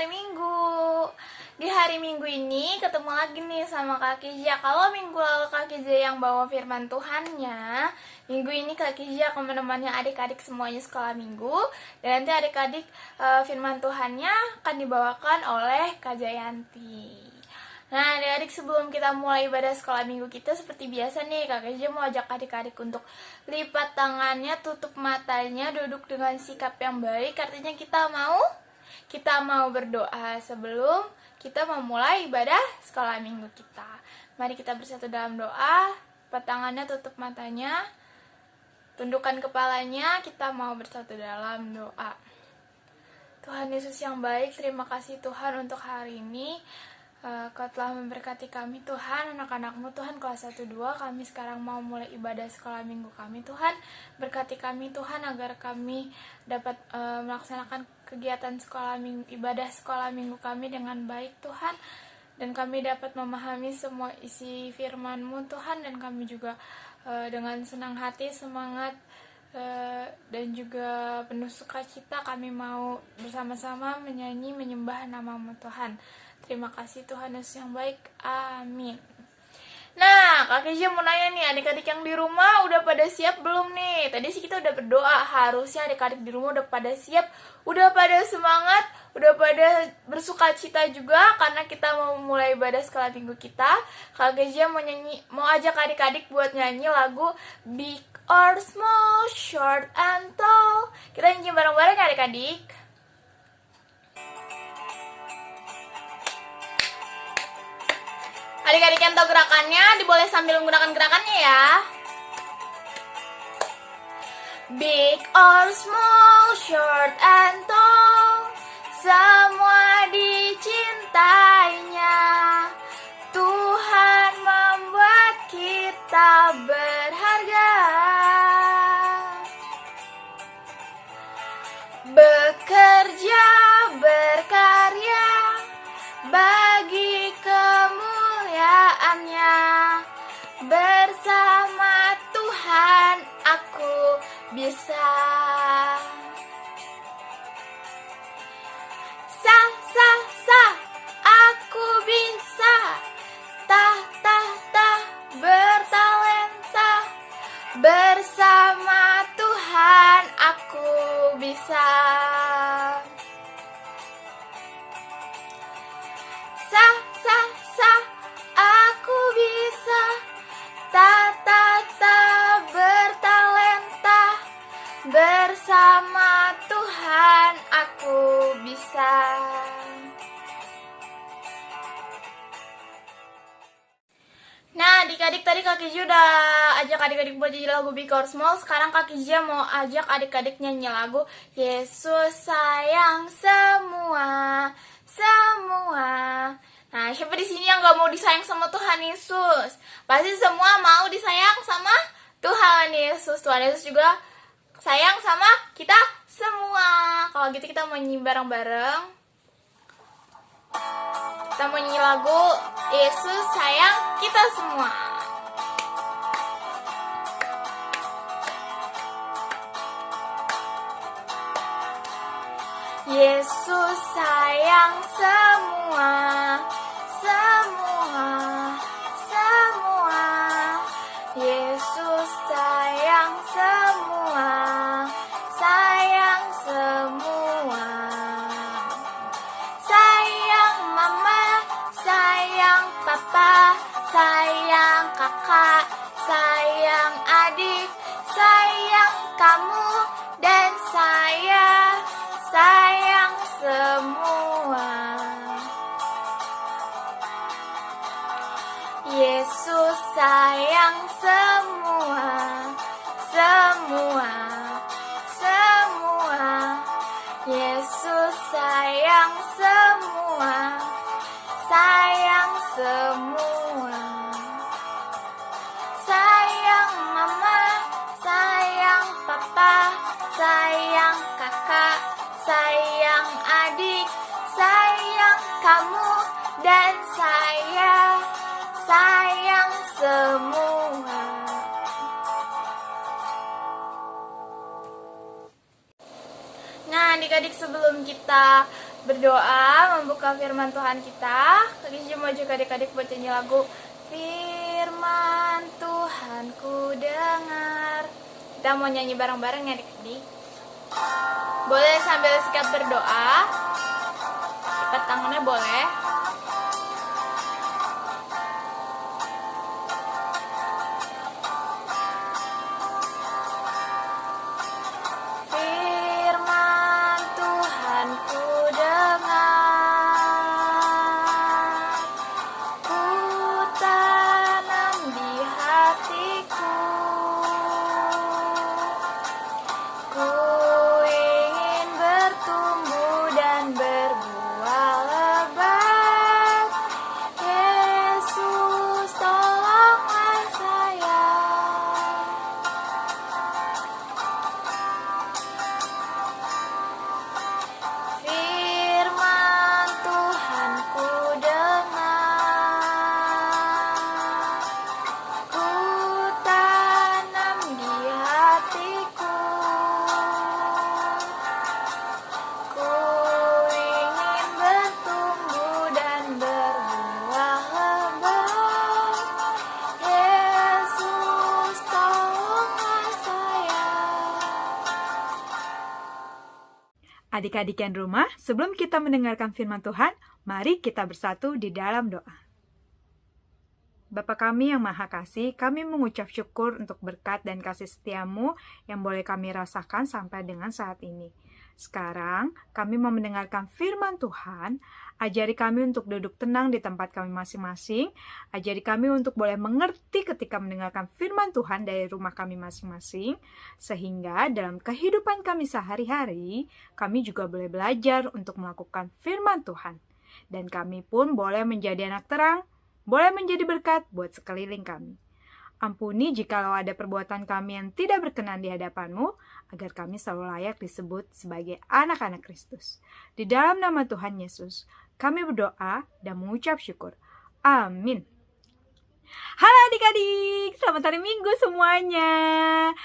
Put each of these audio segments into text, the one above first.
hari Minggu. Di hari Minggu ini ketemu lagi nih sama Kak Kizia. Kalau minggu lalu Kak Kizia yang bawa firman Tuhannya, minggu ini Kak Kizia akan menemani adik-adik semuanya sekolah minggu. Dan nanti adik-adik firman Tuhannya akan dibawakan oleh Kak Jayanti. Nah adik-adik, sebelum kita mulai ibadah sekolah minggu kita, seperti biasa nih Kak Kizia mau ajak adik-adik untuk lipat tangannya, tutup matanya, duduk dengan sikap yang baik. Artinya kita mau berdoa sebelum kita memulai ibadah sekolah minggu kita. Mari kita bersatu dalam doa. Lipat tangannya, tutup matanya, tundukkan kepalanya. Kita mau bersatu dalam doa. Tuhan Yesus yang baik, terima kasih Tuhan untuk hari ini. Kau telah memberkati kami Tuhan, anak-anak-Mu Tuhan kelas 1-2. Kami sekarang mau mulai ibadah sekolah minggu kami Tuhan. Berkati kami Tuhan agar kami dapat melaksanakan kegiatan ibadah sekolah minggu kami dengan baik Tuhan. Dan kami dapat memahami semua isi firman-Mu Tuhan. Dan kami juga dengan senang hati, semangat, dan juga penuh sukacita kami mau bersama-sama menyanyi menyembah nama-Mu Tuhan. Terima kasih Tuhan Yesus yang baik. Amin. Nah, Kak Kezia mau nanya nih, adik-adik yang di rumah udah pada siap belum nih? Tadi sih kita udah berdoa, harusnya adik-adik di rumah udah pada siap, udah pada semangat, udah pada bersukacita juga karena kita mau mulai ibadah sekolah minggu kita. Kak Kezia mau ajak adik-adik buat nyanyi lagu Big or Small, Short and Tall. Kita nyanyi bareng-bareng ya adik-adik. Adik-adik yang tahu gerakannya, boleh sambil menggunakan gerakannya ya. Big or small, short and tall, semua dicintainya. Tuhan membuat kita berharga. Bekerja, berkarya, bagi kemuliaannya. Bersama Tuhan aku bisa. Aku bisa. Bertalenta. Bersama Tuhan aku bisa. Aku bisa. Bertalenta. Bersama Tuhan aku bisa. Nah adik-adik, tadi Kak Kizia udah ajak adik-adik buat nyanyi lagu Big or Small. Sekarang Kak Kizia mau ajak adik-adik nyanyi lagu Yesus sayang semua. Nah, siapa di sini yang gak mau disayang sama Tuhan Yesus? Pasti semua mau disayang sama Tuhan Yesus. Tuhan Yesus juga sayang sama kita semua. Kalau gitu kita mau nyanyi bareng-bareng. Kita mau nyanyi lagu Yesus sayang kita semua. Yesus sayang semua. Yesus sayang semua. Sayang mama, sayang papa, sayang kakak, sayang adik, sayang kamu dan saya. Sayang semua. Yesus sayang semua. Yesus sayang semua. Sayang mama, sayang papa, sayang kakak, sayang adik, sayang kamu dan saya. Sayang semua. Nah adik-adik, sebelum kita berdoa, membuka firman Tuhan kita. Kak Gigi mau ajak adik-adik buat nyanyi lagu Firman Tuhan ku dengar. Kita mau nyanyi bareng-bareng ya adik-adik. Boleh sambil sikat berdoa. Ikat tangannya boleh. Firman Tuhan ku dengar, ku tanam di hatiku, ku ingin bertumbuh dan berbuah lebat. Yesus tolonglah saya. Firman Tuhan ku dengar, ku tanam di hatiku, ku ingin bertumbuh dan berbuah lebat. Yesus tolonglah saya. Adik-adik yang di rumah, sebelum kita mendengarkan firman Tuhan, mari kita bersatu di dalam doa. Bapa kami yang Maha Kasih, kami mengucap syukur untuk berkat dan kasih setiamu yang boleh kami rasakan sampai dengan saat ini. Sekarang, kami mau mendengarkan firman Tuhan. Ajari kami untuk duduk tenang di tempat kami masing-masing. Ajari kami untuk boleh mengerti ketika mendengarkan firman Tuhan dari rumah kami masing-masing. Sehingga dalam kehidupan kami sehari-hari, kami juga boleh belajar untuk melakukan firman Tuhan. Dan kami pun boleh menjadi anak terang, boleh menjadi berkat buat sekeliling kami. Ampuni jikalau ada perbuatan kami yang tidak berkenan di hadapan-Mu, agar kami selalu layak disebut sebagai anak-anak Kristus. Di dalam nama Tuhan Yesus, kami berdoa dan mengucap syukur. Amin. Halo adik-adik, selamat hari Minggu semuanya.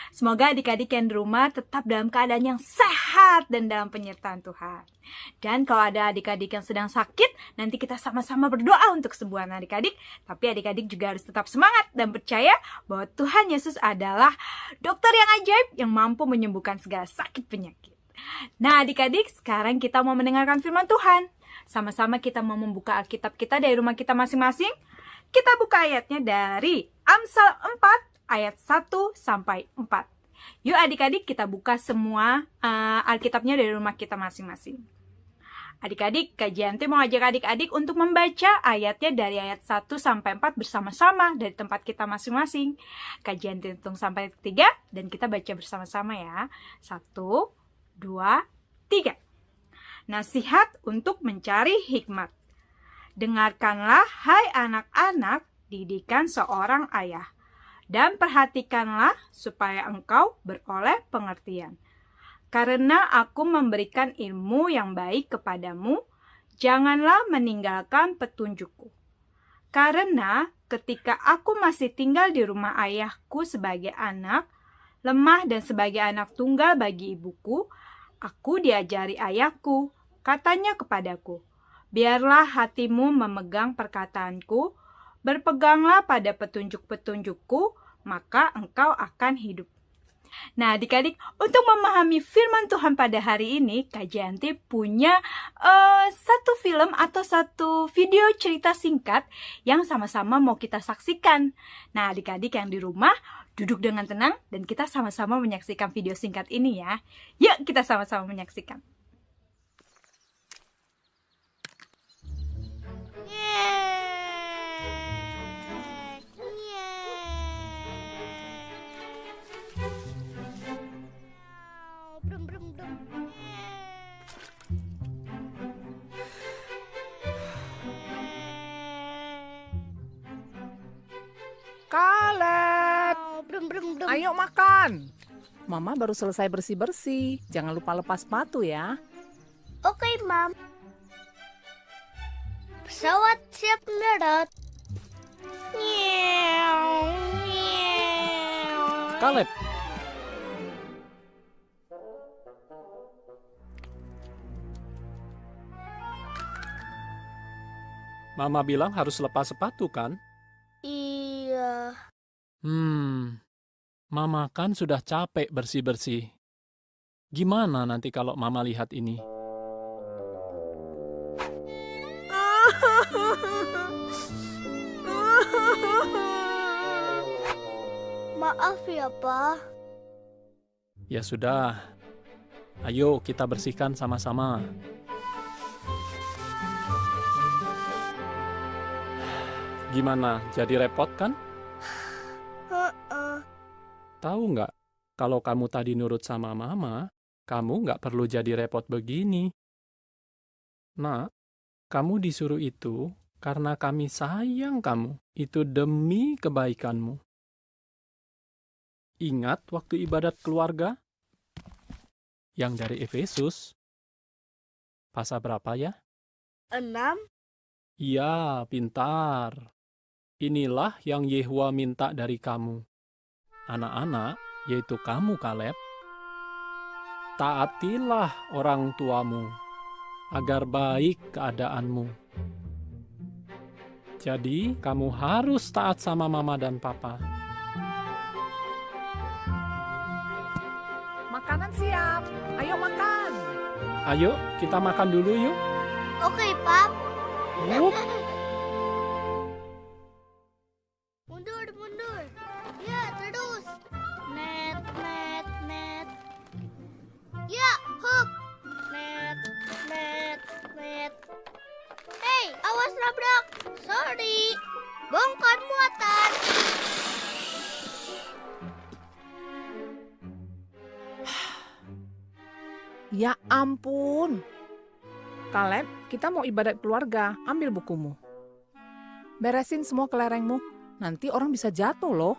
Semoga adik-adik yang di rumah tetap dalam keadaan yang sehat dan dalam penyertaan Tuhan. Dan kalau ada adik-adik yang sedang sakit, nanti kita sama-sama berdoa untuk kesembuhan adik-adik. Tapi adik-adik juga harus tetap semangat dan percaya bahwa Tuhan Yesus adalah dokter yang ajaib yang mampu menyembuhkan segala sakit penyakit. Nah adik-adik, sekarang kita mau mendengarkan firman Tuhan. Sama-sama kita mau membuka Alkitab kita dari rumah kita masing-masing. Kita buka ayatnya dari Amsal 4 ayat 1 sampai 4. Yuk adik-adik kita buka semua Alkitabnya dari rumah kita masing-masing. Adik-adik, Kak Gianti mau ajak adik-adik untuk membaca ayatnya dari ayat 1 sampai 4 bersama-sama dari tempat kita masing-masing. Kak Gianti hitung sampai 3 dan kita baca bersama-sama ya. 1, 2, 3. Nasihat untuk mencari hikmat. Dengarkanlah, hai anak-anak, didikan seorang ayah, dan perhatikanlah supaya engkau beroleh pengertian. Karena aku memberikan ilmu yang baik kepadamu, janganlah meninggalkan petunjukku. Karena ketika aku masih tinggal di rumah ayahku sebagai anak, lemah dan sebagai anak tunggal bagi ibuku, aku diajari ayahku, katanya kepadaku, biarlah hatimu memegang perkataanku, berpeganglah pada petunjuk-petunjukku, maka engkau akan hidup. Nah adik-adik, untuk memahami firman Tuhan pada hari ini, Kak Gianti punya satu film atau satu video cerita singkat yang sama-sama mau kita saksikan. Nah adik-adik yang di rumah, duduk dengan tenang dan kita sama-sama menyaksikan video singkat ini ya. Yuk kita sama-sama menyaksikan. Kaleb, ayo makan. Mama baru selesai bersih-bersih. Jangan lupa lepas sepatu ya. Oke, Mam. Pesawat siap mendarat. Kaleb, Mama bilang harus lepas sepatu kan? Iya. Mama kan sudah capek bersih-bersih. Gimana nanti kalau Mama lihat ini? Maaf ya, Pa. Ya sudah, ayo kita bersihkan sama-sama. Gimana, jadi repot kan? Heeh. Tahu nggak, kalau kamu tadi nurut sama Mama, kamu nggak perlu jadi repot begini. Nak, kamu disuruh itu karena kami sayang kamu. Itu demi kebaikanmu. Ingat waktu ibadat keluarga? Yang dari Efesus. Pasal berapa ya? 6. Iya, pintar. Inilah yang Yehova minta dari kamu. Anak-anak, yaitu kamu Kaleb. Taatilah orang tuamu, agar baik keadaanmu. Jadi, kamu harus taat sama mama dan papa. Makanan siap. Ayo makan. Ayo, kita makan dulu yuk. Oke, Pap. Yup. Mundur, mundur. Ya, terus. Net, net, net. Ya, hop. Net, net, net. Hei, awas nabrak. Sorry. Bongkar muatan. Ya ampun. Kaleb, kita mau ibadat keluarga. Ambil bukumu. Beresin semua kelerengmu. Nanti orang bisa jatuh loh.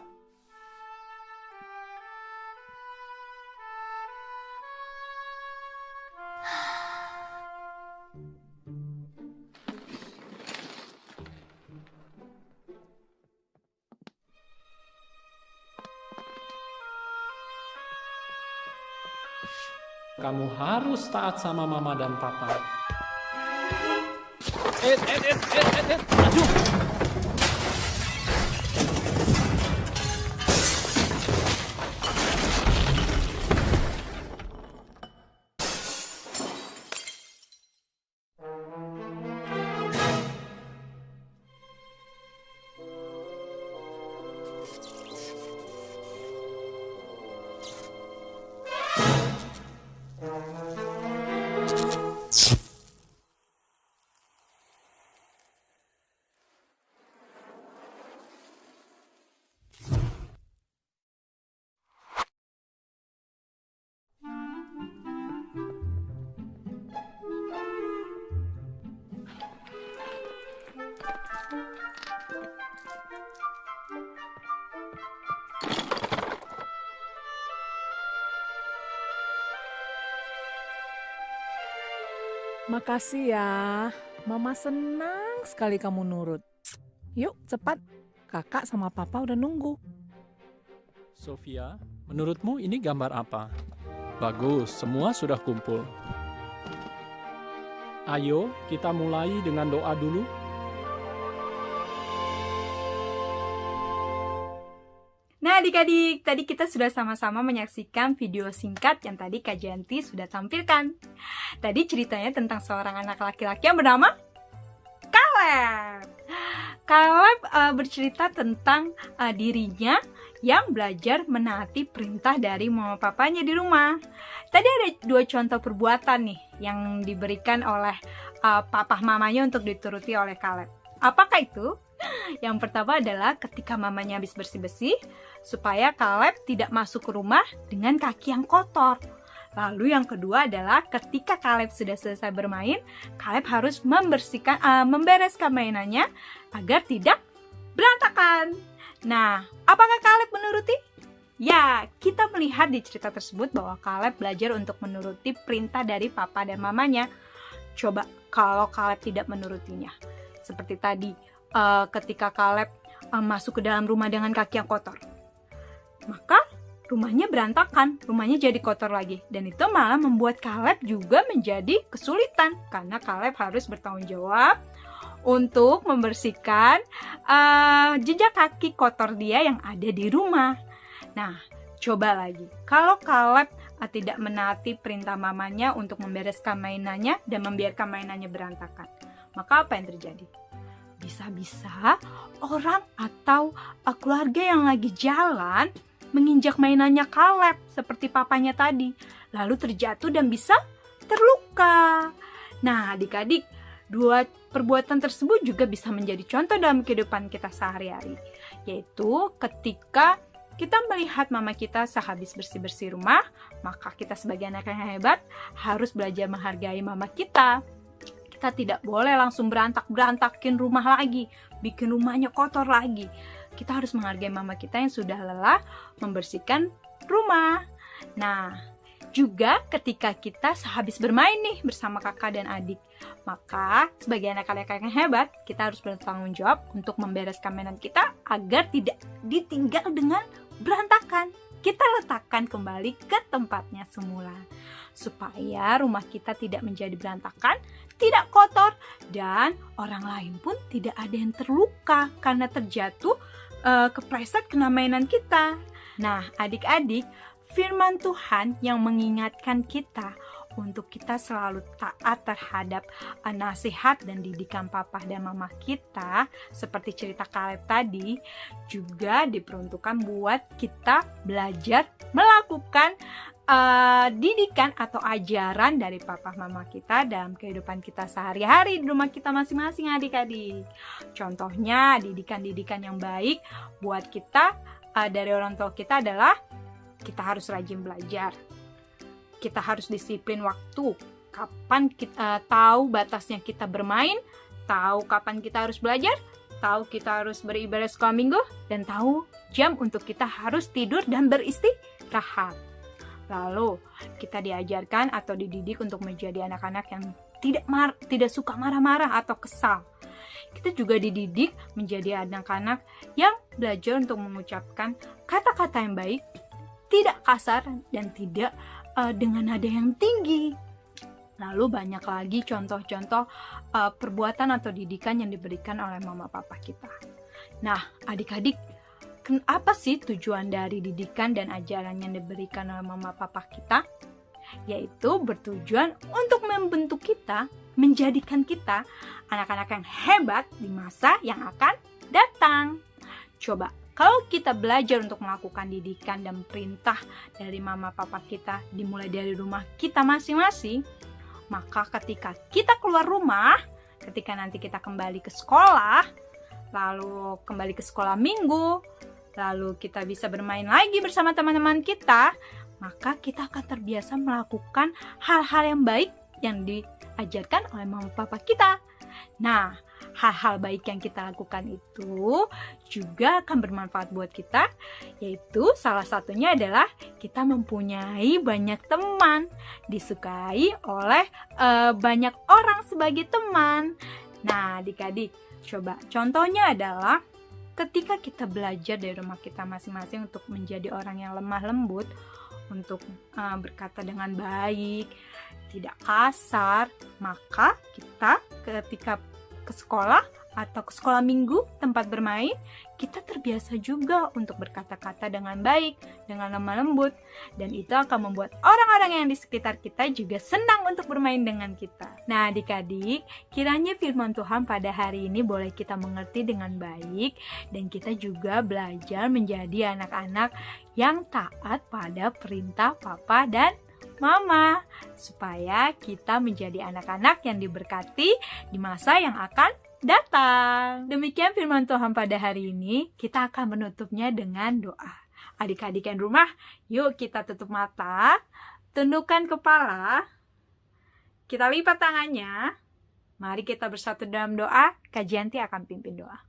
Kamu harus taat sama mama dan papa. Maju. Makasih ya. Mama senang sekali kamu nurut. Yuk, cepat. Kakak sama papa udah nunggu. Sofia, menurutmu ini gambar apa? Bagus, semua sudah kumpul. Ayo, kita mulai dengan doa dulu. Nah adik-adik, tadi kita sudah sama-sama menyaksikan video singkat yang tadi Kak Janti sudah tampilkan. Tadi ceritanya tentang seorang anak laki-laki yang bernama Kaleb. Kaleb bercerita tentang dirinya yang belajar menaati perintah dari mama papanya di rumah. Tadi ada 2 contoh perbuatan nih yang diberikan oleh papa mamanya untuk dituruti oleh Kaleb. Apakah itu? Yang pertama adalah ketika mamanya habis bersih-bersih, supaya Kaleb tidak masuk ke rumah dengan kaki yang kotor. Lalu yang kedua adalah ketika Kaleb sudah selesai bermain, Kaleb harus membereskan mainannya agar tidak berantakan. Nah, apakah Kaleb menuruti? Ya, kita melihat di cerita tersebut bahwa Kaleb belajar untuk menuruti perintah dari papa dan mamanya. Coba kalau Kaleb tidak menurutinya. Seperti tadi, ketika Kaleb masuk ke dalam rumah dengan kaki yang kotor, maka rumahnya berantakan, rumahnya jadi kotor lagi. Dan itu malah membuat Kaleb juga menjadi kesulitan, karena Kaleb harus bertanggung jawab untuk membersihkan jejak kaki kotor dia yang ada di rumah. Nah, coba lagi. Kalau Caleb tidak menaati perintah mamanya untuk membereskan mainannya dan membiarkan mainannya berantakan, maka apa yang terjadi? Bisa-bisa orang atau keluarga yang lagi jalan menginjak mainannya Caleb seperti papanya tadi, lalu terjatuh dan bisa terluka. Nah, adik-adik, dua perbuatan tersebut juga bisa menjadi contoh dalam kehidupan kita sehari-hari, yaitu ketika kita melihat mama kita sehabis bersih-bersih rumah, maka kita sebagai anak yang hebat harus belajar menghargai mama kita. Kita tidak boleh langsung berantakin rumah lagi, bikin rumahnya kotor lagi. Kita harus menghargai mama kita yang sudah lelah membersihkan rumah. Nah, juga ketika kita sehabis bermain nih bersama kakak dan adik, maka sebagai anak-anak yang hebat, kita harus bertanggung jawab untuk membereskan mainan kita agar tidak ditinggal dengan berantakan. Kita letakkan kembali ke tempatnya semula, supaya rumah kita tidak menjadi berantakan, tidak kotor, dan orang lain pun tidak ada yang terluka karena terjatuh kepleset kena mainan kita. Nah, adik-adik, firman Tuhan yang mengingatkan kita untuk kita selalu taat terhadap nasihat dan didikan papa dan mama kita, seperti cerita Caleb tadi, juga diperuntukkan buat kita belajar melakukan didikan atau ajaran dari papa mama kita dalam kehidupan kita sehari-hari di rumah kita masing-masing, adik-adik. Contohnya didikan-didikan yang baik buat kita dari orang tua kita adalah kita harus rajin belajar, kita harus disiplin waktu, kapan kita tahu batasnya kita bermain, tahu kapan kita harus belajar, tahu kita harus beribadah sekolah minggu, dan tahu jam untuk kita harus tidur dan beristirahat. Lalu kita diajarkan atau dididik untuk menjadi anak-anak yang tidak suka marah-marah atau kesal. Kita juga dididik menjadi anak-anak yang belajar untuk mengucapkan kata-kata yang baik, tidak kasar dan tidak dengan nada yang tinggi. Lalu banyak lagi contoh-contoh perbuatan atau didikan yang diberikan oleh mama papa kita. Nah, adik-adik, apa sih tujuan dari didikan dan ajaran yang diberikan oleh mama papa kita? Yaitu bertujuan untuk membentuk kita, menjadikan kita anak-anak yang hebat di masa yang akan datang. Coba, kalau kita belajar untuk melakukan didikan dan perintah dari mama papa kita dimulai dari rumah kita masing-masing, maka ketika kita keluar rumah, ketika nanti kita kembali ke sekolah, lalu kembali ke sekolah minggu, lalu kita bisa bermain lagi bersama teman-teman kita, maka kita akan terbiasa melakukan hal-hal yang baik yang diajarkan oleh mama papa kita. Nah, hal-hal baik yang kita lakukan itu juga akan bermanfaat buat kita, yaitu salah satunya adalah kita mempunyai banyak teman, disukai oleh banyak orang sebagai teman. Nah, adik-adik, coba contohnya adalah ketika kita belajar dari rumah kita masing-masing untuk menjadi orang yang lemah lembut, untuk berkata dengan baik, tidak kasar, maka kita ketika ke sekolah atau ke sekolah minggu tempat bermain, kita terbiasa juga untuk berkata-kata dengan baik, dengan lemah lembut, dan itu akan membuat orang-orang yang di sekitar kita juga senang untuk bermain dengan kita. Nah, adik-adik, kiranya firman Tuhan pada hari ini boleh kita mengerti dengan baik, dan kita juga belajar menjadi anak-anak yang taat pada perintah papa dan mama, supaya kita menjadi anak-anak yang diberkati di masa yang akan datang. Demikian firman Tuhan pada hari ini. Kita akan menutupnya dengan doa. Adik-adik yang rumah, yuk kita tutup mata, tundukkan kepala, kita lipat tangannya. Mari kita bersatu dalam doa. Kak Janti akan pimpin doa.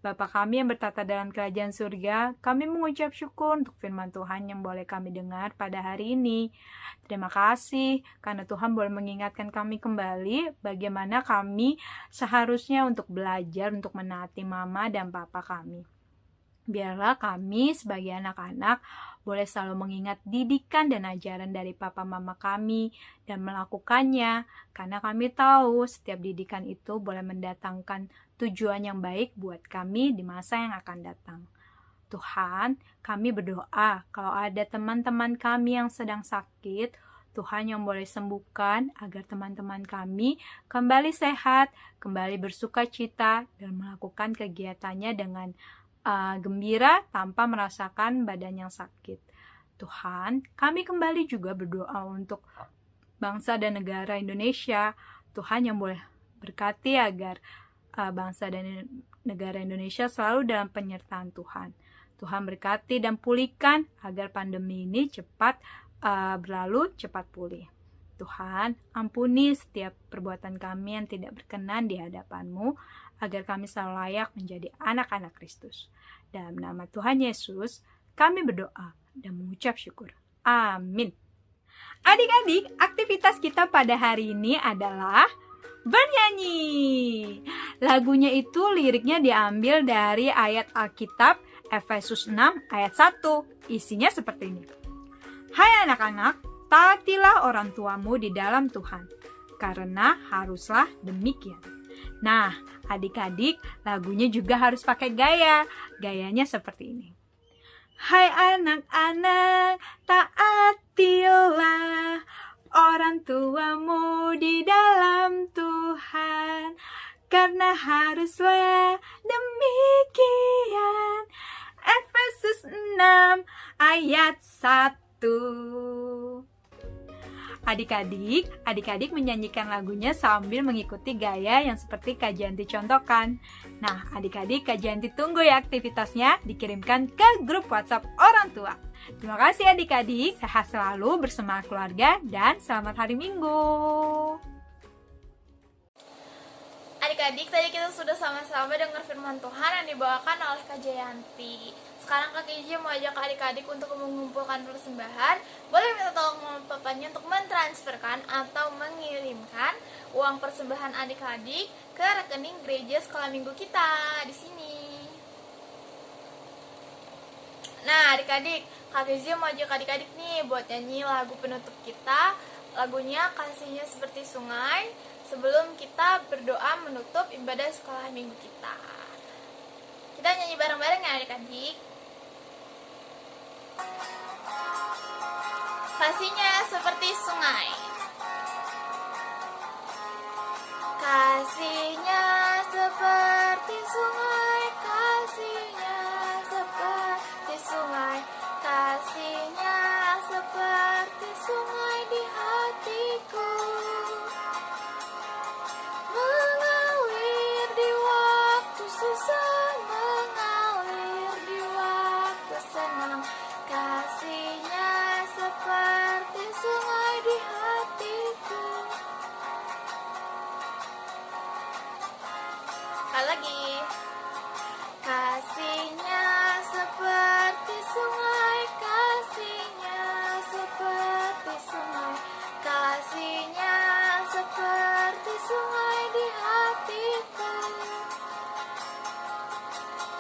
Bapa kami yang bertata dalam kerajaan surga, kami mengucap syukur untuk firman Tuhan yang boleh kami dengar pada hari ini. Terima kasih karena Tuhan boleh mengingatkan kami kembali bagaimana kami seharusnya untuk belajar untuk menaati mama dan papa kami. Biarlah kami sebagai anak-anak boleh selalu mengingat didikan dan ajaran dari papa mama kami dan melakukannya, karena kami tahu setiap didikan itu boleh mendatangkan tujuan yang baik buat kami di masa yang akan datang. Tuhan, kami berdoa kalau ada teman-teman kami yang sedang sakit, Tuhan yang boleh sembuhkan agar teman-teman kami kembali sehat, kembali bersuka cita, dan melakukan kegiatannya dengan gembira tanpa merasakan badan yang sakit. Tuhan, kami kembali juga berdoa untuk bangsa dan negara Indonesia. Tuhan yang boleh berkati agar bangsa dan negara Indonesia selalu dalam penyertaan Tuhan. Tuhan berkati dan pulihkan agar pandemi ini cepat berlalu, cepat pulih. Tuhan, ampuni setiap perbuatan kami yang tidak berkenan di hadapan-Mu, agar kami selalu layak menjadi anak-anak Kristus. Dalam nama Tuhan Yesus, kami berdoa dan mengucap syukur. Amin. Adik-adik, aktivitas kita pada hari ini adalah bernyanyi. Lagunya itu liriknya diambil dari ayat Alkitab Efesus 6 ayat 1. Isinya seperti ini. Hai anak-anak, taatilah orang tuamu di dalam Tuhan, karena haruslah demikian. Nah, adik-adik, lagunya juga harus pakai gaya. Gayanya seperti ini. Hai anak-anak, taatilah orang tuamu di dalam Tuhan, karena haruslah demikian. Efesus 6 ayat 1. Adik-adik menyanyikan lagunya sambil mengikuti gaya yang seperti Kak Janti contohkan. Nah, adik-adik, Kak Janti tunggu ya aktivitasnya dikirimkan ke grup WhatsApp orang tua. Terima kasih adik-adik, sehat selalu bersama keluarga dan selamat hari Minggu. Adik-adik, tadi kita sudah sama-sama dengar firman Tuhan yang dibawakan oleh Kak Jayanti. Sekarang Kak Iji mau ajak adik-adik untuk mengumpulkan persembahan. Boleh minta tolong mama papanya untuk mentransferkan atau mengirimkan uang persembahan adik-adik ke rekening gereja sekolah minggu kita di sini. Nah, adik-adik, Kak Iji mau ajak adik-adik nih buat nyanyi lagu penutup kita. Lagunya Kasihnya Seperti Sungai, sebelum kita berdoa menutup ibadah sekolah minggu kita. Kita nyanyi bareng-bareng ya adik-adik. Kasihnya seperti sungai. Kasihnya seperti sungai, kasihnya seperti sungai, kasihnya seperti sungai di hatiku. Mengalir di waktu susah, mengalir di waktu senang. Kasihnya seperti sungai di hatiku. Sekali lagi. Kasihnya seperti sungai, kasihnya seperti sungai, kasihnya seperti sungai di hatiku.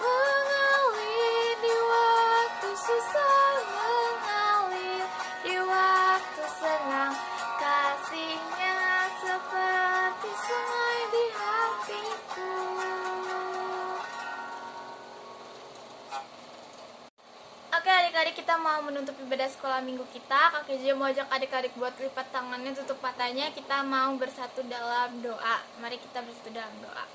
Mengalir di waktu susah, mengalir di waktu senang. Kasihnya seperti sungai di hatiku. Oke adik-adik, kita mau menutup ibadah sekolah minggu kita. Kak Kezia mau ajak adik-adik buat lipat tangannya, tutup matanya. Kita mau bersatu dalam doa. Mari kita bersatu dalam doa.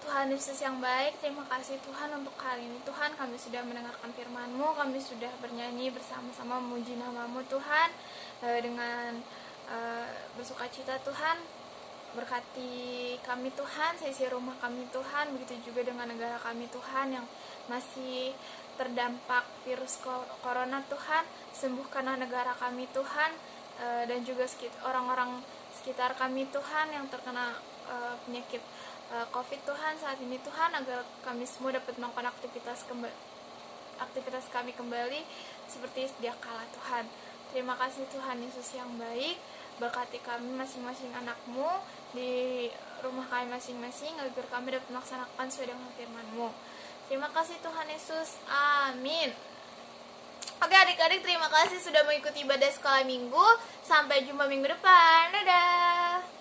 Tuhan Yesus yang baik, terima kasih Tuhan untuk hari ini. Tuhan, kami sudah mendengarkan firman-Mu, kami sudah bernyanyi bersama-sama memuji nama-Mu Tuhan. Dengan bersuka cita Tuhan, berkati kami Tuhan, sisi rumah kami Tuhan, begitu juga dengan negara kami Tuhan yang masih terdampak virus corona Tuhan. Sembuhkanlah negara kami Tuhan, dan juga orang-orang sekitar kami Tuhan yang terkena penyakit COVID Tuhan saat ini Tuhan, agar kami semua dapat melakukan aktivitas kami kembali seperti sedia kala Tuhan. Terima kasih Tuhan Yesus yang baik, berkati kami masing-masing anak-Mu di rumah kami masing-masing, agar kami dapat melaksanakan sesuai dengan firman-Mu. Terima kasih Tuhan Yesus. Amin. Oke adik-adik, terima kasih sudah mengikuti ibadah sekolah minggu. Sampai jumpa minggu depan. Dadah.